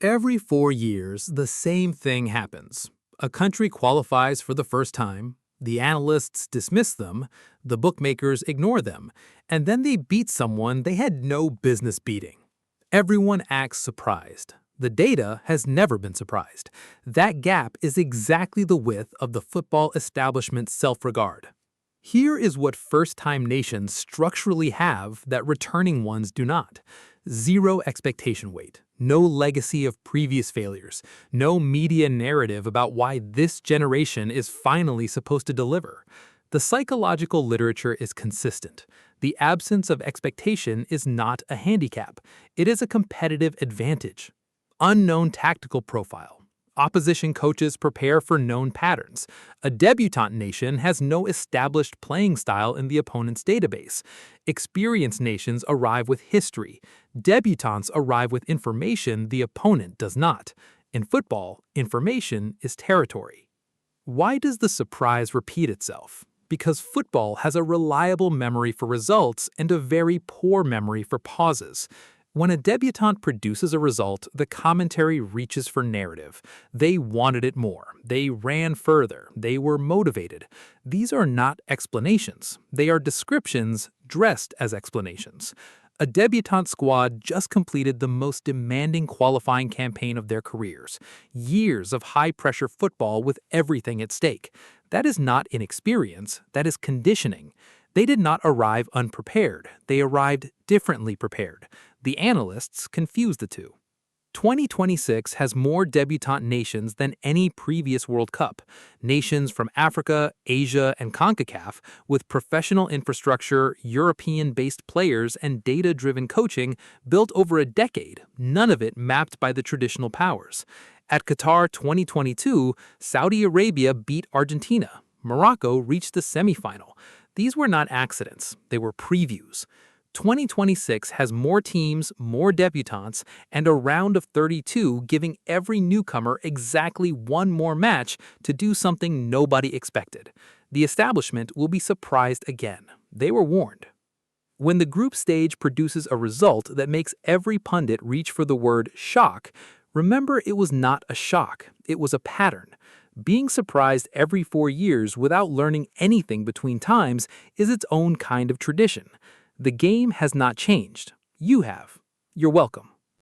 Every 4 years, the same thing happens. A country qualifies for the first time, the analysts dismiss them, the bookmakers ignore them, and then they beat someone they had no business beating. Everyone acts surprised. The data has never been surprised. That gap is exactly the width of the football establishment's self-regard. Here is what first-time nations structurally have that returning ones do not. Zero expectation weight, no legacy of previous failures, no media narrative about why this generation is finally supposed to deliver. The psychological literature is consistent. The absence of expectation is not a handicap. It is a competitive advantage. Unknown tactical profile. Opposition coaches prepare for known patterns. A debutant nation has no established playing style in the opponent's database. Experienced nations arrive with history. Debutants arrive with information the opponent does not. In football, information is territory. Why does the surprise repeat itself? Because football has a reliable memory for results and a very poor memory for pauses. When a debutant produces a result, the commentary reaches for narrative. They wanted it more. They ran further. They were motivated. These are not explanations. They are descriptions dressed as explanations. A debutant squad just completed the most demanding qualifying campaign of their careers. Years of high-pressure football with everything at stake. That is not inexperience. That is conditioning. They did not arrive unprepared. They arrived differently prepared. The analysts confuse the two. 2026 has more debutant nations than any previous World Cup. Nations from Africa, Asia, and CONCACAF, with professional infrastructure, European-based players, and data-driven coaching built over a decade, none of it mapped by the traditional powers. At Qatar 2022, Saudi Arabia beat Argentina. Morocco reached the semifinal. These were not accidents, they were previews. 2026 has more teams, more debutants, and a round of 32 giving every newcomer exactly one more match to do something nobody expected. The establishment will be surprised again. They were warned. When the group stage produces a result that makes every pundit reach for the word shock, remember it was not a shock, it was a pattern. Being surprised every 4 years without learning anything between times is its own kind of tradition. The game has not changed. You have. You're welcome.